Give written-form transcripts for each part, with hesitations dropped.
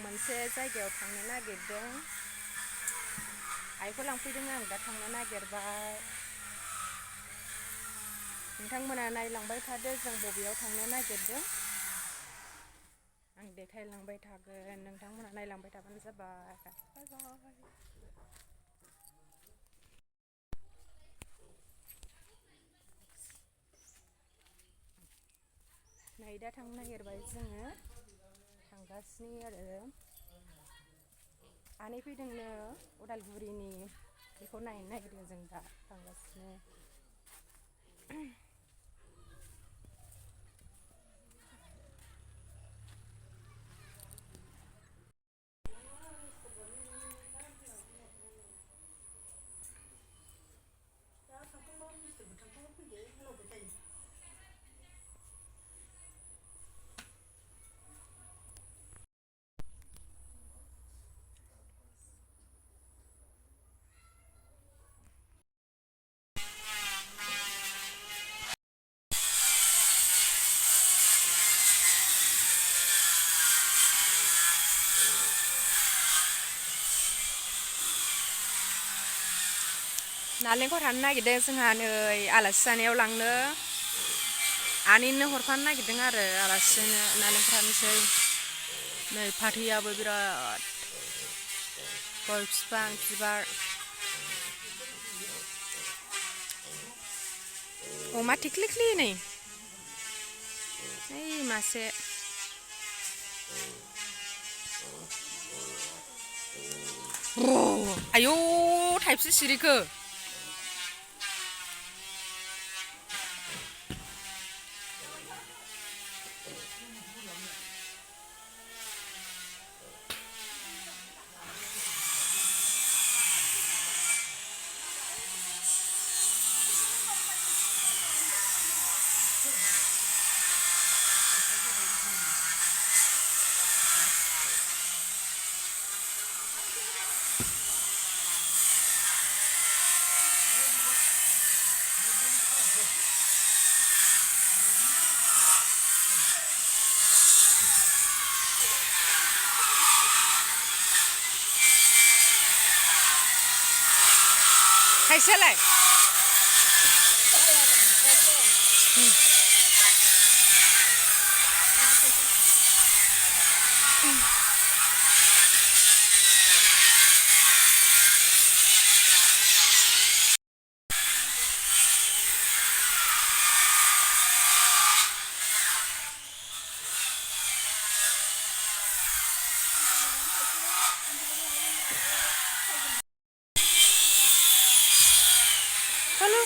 मोनसे जायगायाव थांनो नागिरदों आइखौ लांफैदों आं दा थांनो नागिरबाय नोंथांमोना नायलांबाय थादो जों बबेयाव थांनो नागिरदों आं देखायलांबाय थागोन नोंथांमोना नायलांबाय थाबानो जाबाय बाय बाय नै दा थांनो नागिरबाय जोङो थांगासिनो आरो आनै फैदोंनो उदालगुरिनि बेखौ नायनो नागिरदों जों दा थांगासिनो नालेंखर हाननो नागिरदों जोंहा नै आलासि जानायाव लांनो आनैनो हरफानो नागिरदों आरो आलासिनो नालेंखर हानोसै नै फाथैयाबो बिराद गय बिफां बिबार अमा थिख्लिख्लि नै ओइ मासे आयौ थाइबसे सिरिखो थाइसेयालाय halo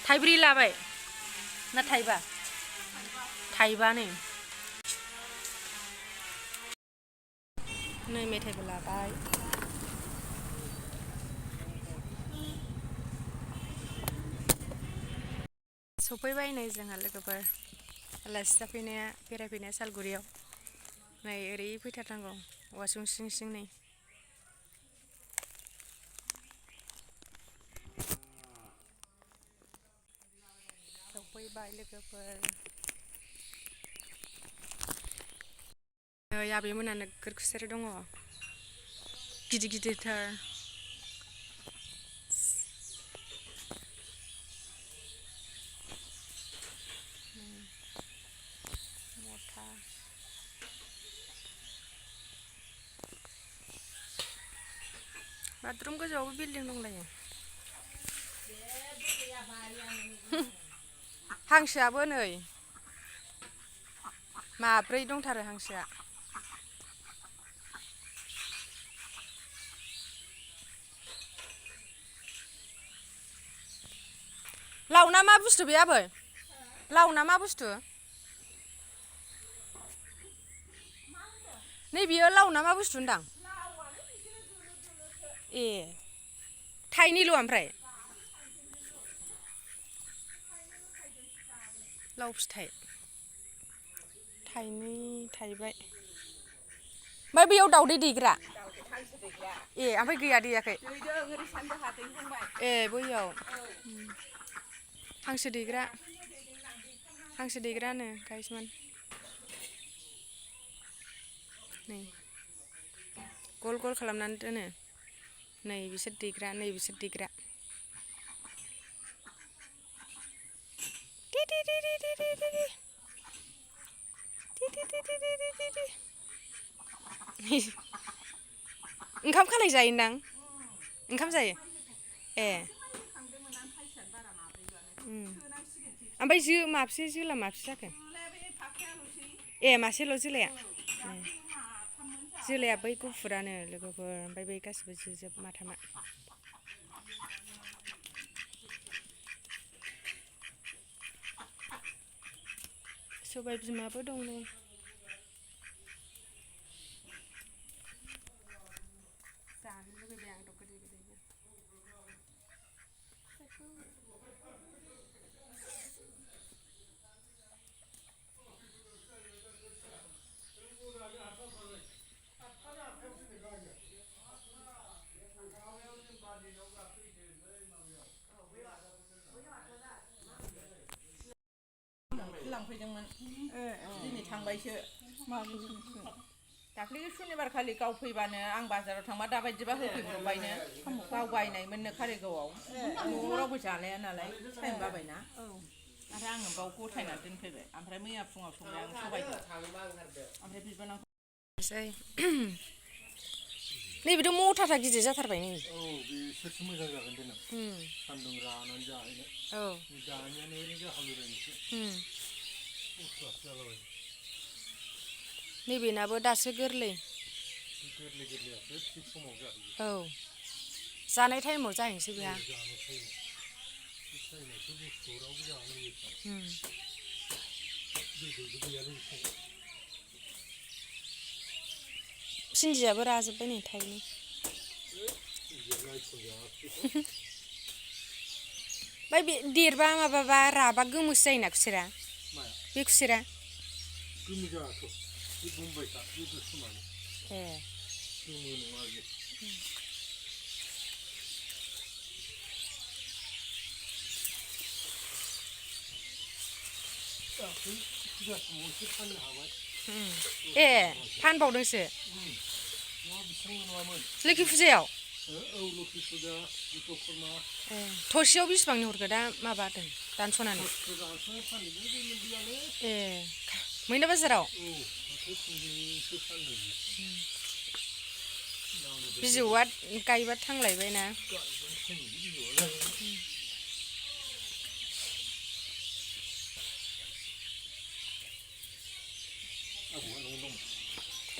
थाइब्रै लाबाय ना थाइबा थाइबा नै मेथाइबो लाबाय सफैबाय नै जोंहा लोगोफोर आलासि जाफैनाया बेरायफैनाया सालगुरियाव नै ओरै फैथारनांगौ औवासुं सिं सिं नै सफैबाय लोगोफोर नै आबैमोना नोगोर खुसेर दङ गिदिर गिदिरथार मथा बाथरुम गोजौआवबो बिल्डिं दंलायो हांसोआबो नै माब्रै दंथारो हांसोआ लावना मा बुस्थु बे आबै लावना मा बुस्थु नै बियो लावना मा बुस्थु होनदां ए थाइनैल' ओमफ्राय लाव फिथाइ थाइनै थाइबाय ओमफ्राय बैयाव दावदै दैग्रा ए ओमफ्राय गैया दैयाखै ए बैयाव हांसो दैग्रानो गाइसमोन नै गल गल खालामनानै दोनो नै बिसोर दैग्रा ओंखाम खालाय जायोदां ओंखाम जायो ए ओमफ्राय माबसे जोला माबसे जाखो ए मासेल' जोलाया बै गुफुरानो लोगोफोर ओमफ्राय बै गासिबो जोजोब माथामा सबाय बिमाबो दं नै जानो लुगैबाय आंथ' गोदै लांफैदोंमोन दिनै थांबायसो दाख्लै सुनिबार खालि गाव फैबानो आं बाजाराव थांबा दाबायदिबा होफैब्रबबायनो गाव बायनायमोननो कारिगावआव न'आव रावबो जालाया नालाय टाइम जाबायना आरो आङो बाव गथायना दोनफैबाय ओमफ्राय मैया फुङाव संबाय आं सबायखौ ओमफ्राय बिबानाव नैबेथ' मथाथा गिदिर जाथारबाय नै बिसोरसो मोजां जागोन देनां सान्दुं रानानै जाहैनो जानायानो ओरैनो हालुरायनोसो खस्थ'आसो जालाबाय नैबेनाबो दासो गोरलैयासो थिग समाव जाहैयो जानाय टाइमाव जाहैनोसै बेहा जानाय टाइमावसो बुस्थु रावबो जानो लुबैखायो दैबो गैयालै भिन्दियाबो राजोब्बाय नै थाइनै ओमफ्राय बे देरबा माबाबा राबा गोमोसो जायोना खुसेरा बे खुसेरा गोमो जायाथ' बे बुंबायखा बे गोसोमानो ए गोमो नङा बे दाख्लै फुजासिमावसो फाननो हाबाय ए फानबावदोंसो नङा बेसेबां नङामोन लोखि फुजायाव लोखि फुजा बिश्वकर्मा ए थरसेयाव बेसेबांनि हरखो दा माबादों दानस'नानै ए मैना बाजाराव बिजौआ गायबा थांलायबाय ना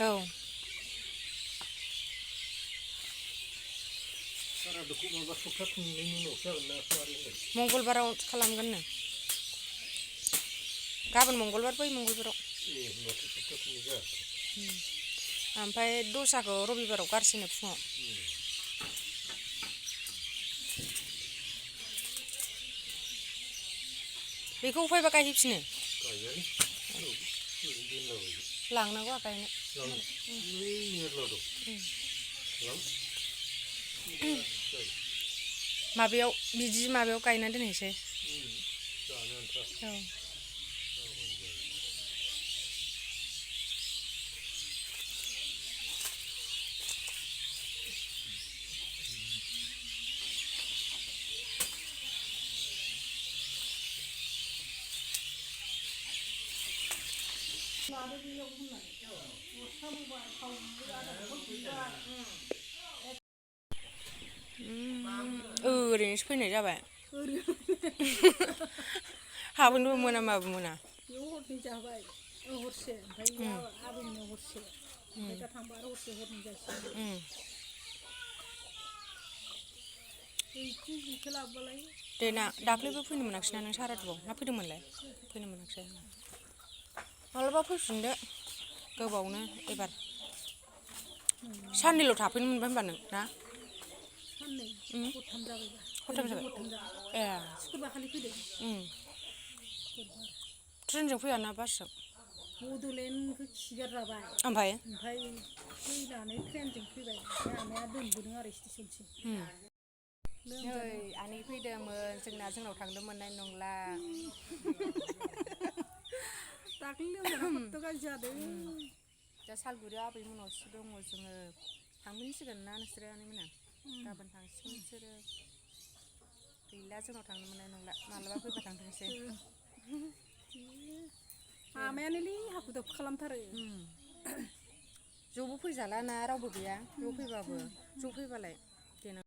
औ मंगलबाराव खालामगोननो गाबोन मंगलबार बै मंगलबाराव ओमफ्राय दस्राखौ रबिबाराव गारसैनो फुङाव बेखौ उफायबा गायहैफिनो लांनांगौ गायनो माबायाव बिदि माबायाव गायना दोनहैसै औ ओरैनोसो फैनाय जाबाय हाबोनोबो मोना माबो मोना बेयाव हरनै जाबाय हरसे ओमफ्राय आबैनो हरसे ओमफ्राय दा थांबा आरो हरसे हरनै जासिगोन बेखौ लाबोबालाय दे ना दाख्लैबो फैनो मोनाखिसै ना नों सारादुआव ना फैदोंमोनलाय फैनो मोनाखिसै मालाबा फैफिनदो गोबावनो एबार साननैल' थाफैनो मोनबाय होनबा नों ना साननै हरथाम जाबायबा हरथाम जाबाय? हरथाम जाबाय ए सुकुरबार खालि फैदों ट्रेनजों फैया ना बासजों? बड'लेण्डखौ खिगारजाबाय ओमफ्राय ओमफ्राय फैनानै ट्रेनजों फैबाय ओमफ्राय आमाया दोनबोदों आरो स्टेसनसिम नै आनै फैदोंमोन जोंनाव थांनो मोननाय नंला दाख्लै लोमजाना खथ्थ' गाज्रि जादों दा सालगुरि आबैमोनावसो दङ जोङो थांफिनसिगोन ना नोंसोरो आनैमोना गाबोन थांसिगोन बिसोरो गैला जोंनाव थांनो मोननाय नंला मालाबा फैबा थांफिनसै आमायानोलै हाखु दाखु खालामथारो ज'बो फैजाला ना रावबो गैया ज' फैबाबो ज' फैबालाय